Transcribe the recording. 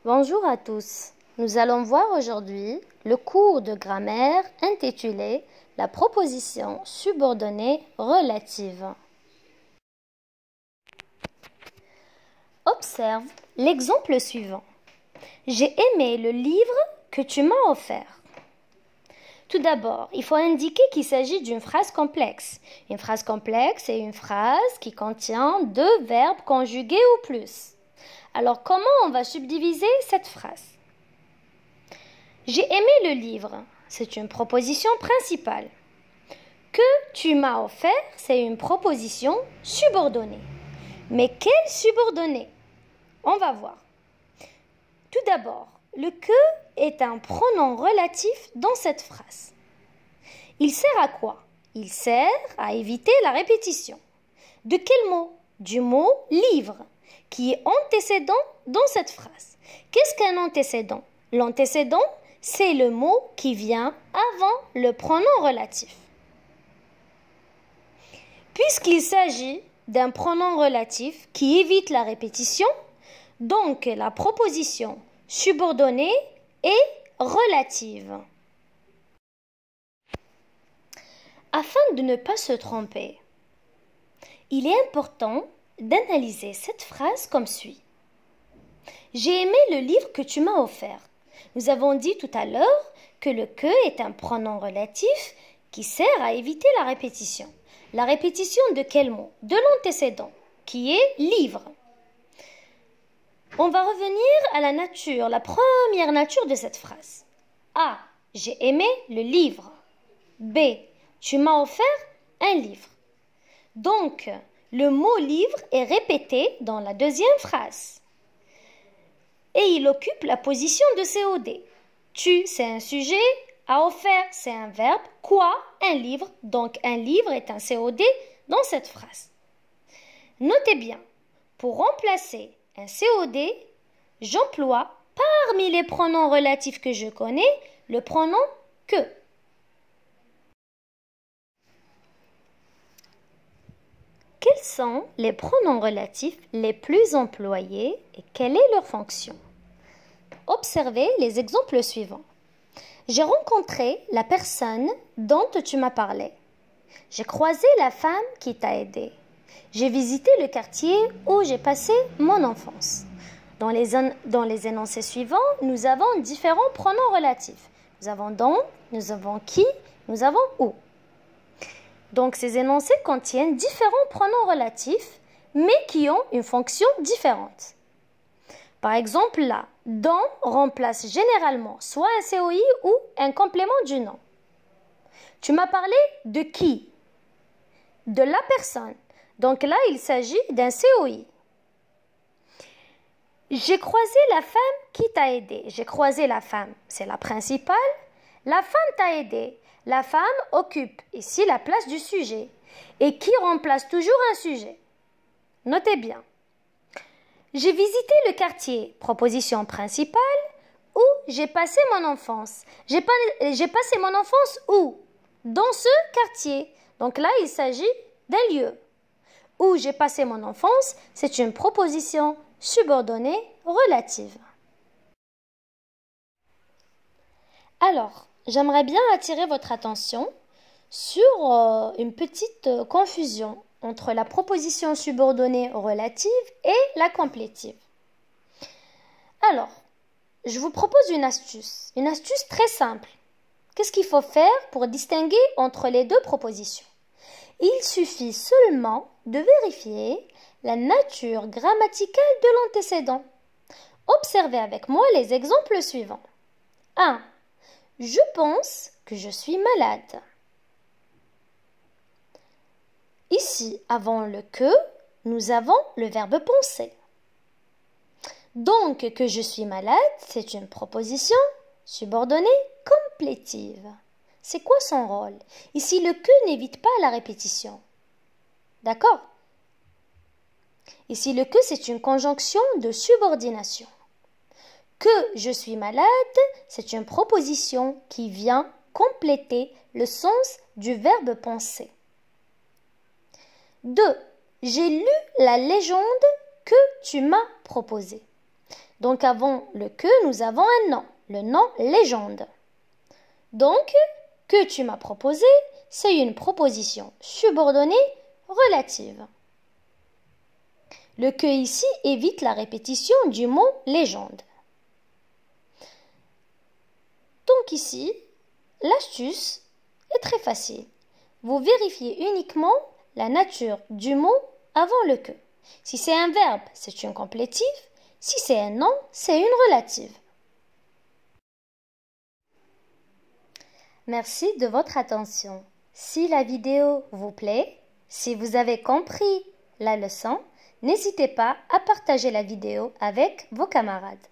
Bonjour à tous. Nous allons voir aujourd'hui le cours de grammaire intitulé La proposition subordonnée relative. Observe l'exemple suivant. J'ai aimé le livre que tu m'as offert. Tout d'abord, il faut indiquer qu'il s'agit d'une phrase complexe. Une phrase complexe est une phrase qui contient deux verbes conjugués ou plus. Alors, comment on va subdiviser cette phrase? J'ai aimé le livre, c'est une proposition principale. Que tu m'as offert, c'est une proposition subordonnée. Mais quelle subordonnée? On va voir. Tout d'abord, le que est un pronom relatif dans cette phrase. Il sert à quoi? Il sert à éviter la répétition. De quel mot? Du mot livre, qui est antécédent dans cette phrase. Qu'est-ce qu'un antécédent? L'antécédent, c'est le mot qui vient avant le pronom relatif. Puisqu'il s'agit d'un pronom relatif qui évite la répétition, donc la proposition subordonnée est relative. Afin de ne pas se tromper, il est important d'analyser cette phrase comme suit. J'ai aimé le livre que tu m'as offert. Nous avons dit tout à l'heure que le que est un pronom relatif qui sert à éviter la répétition. La répétition de quel mot? De l'antécédent, qui est livre. On va revenir à la nature, la première nature de cette phrase. A. J'ai aimé le livre. B. Tu m'as offert un livre. Donc, le mot livre est répété dans la deuxième phrase. Et il occupe la position de COD. Tu, c'est un sujet. A offert, c'est un verbe. Quoi? Un livre. Donc, un livre est un COD dans cette phrase. Notez bien, pour remplacer un COD, j'emploie parmi les pronoms relatifs que je connais le pronom que. Quels sont les pronoms relatifs les plus employés et quelle est leur fonction? Observez les exemples suivants. J'ai rencontré la personne dont tu m'as parlé. J'ai croisé la femme qui t'a aidé. J'ai visité le quartier où j'ai passé mon enfance. Dans les énoncés suivants, nous avons différents pronoms relatifs. Nous avons dont, nous avons qui, nous avons où. Donc, ces énoncés contiennent différents pronoms relatifs, mais qui ont une fonction différente. Par exemple, là, dont remplace généralement soit un COI ou un complément du nom. Tu m'as parlé de qui? De la personne. Donc là, il s'agit d'un COI. J'ai croisé la femme qui t'a aidé. J'ai croisé la femme, c'est la principale. La femme t'a aidé. La femme occupe ici la place du sujet. Et qui remplace toujours un sujet? Notez bien. J'ai visité le quartier, proposition principale, où j'ai passé mon enfance. J'ai passé mon enfance où? Dans ce quartier. Donc là, il s'agit d'un lieu. Où j'ai passé mon enfance, c'est une proposition subordonnée relative. Alors, j'aimerais bien attirer votre attention sur une petite confusion entre la proposition subordonnée relative et la complétive. Alors, je vous propose une astuce très simple. Qu'est-ce qu'il faut faire pour distinguer entre les deux propositions? Il suffit seulement de vérifier la nature grammaticale de l'antécédent. Observez avec moi les exemples suivants. 1. Je pense que je suis malade. Ici, avant le que, nous avons le verbe penser. Donc, que je suis malade, c'est une proposition subordonnée complétive. C'est quoi son rôle? Ici, le que n'évite pas la répétition. D'accord? Ici, le que, c'est une conjonction de subordination. Que je suis malade, c'est une proposition qui vient compléter le sens du verbe penser. 2. J'ai lu la légende que tu m'as proposée. Donc avant le que, nous avons un nom, le nom légende. Donc, que tu m'as proposé, c'est une proposition subordonnée relative. Le que ici évite la répétition du mot légende. Donc ici, l'astuce est très facile. Vous vérifiez uniquement la nature du mot avant le que. Si c'est un verbe, c'est une complétive. Si c'est un nom, c'est une relative. Merci de votre attention. Si la vidéo vous plaît, si vous avez compris la leçon, n'hésitez pas à partager la vidéo avec vos camarades.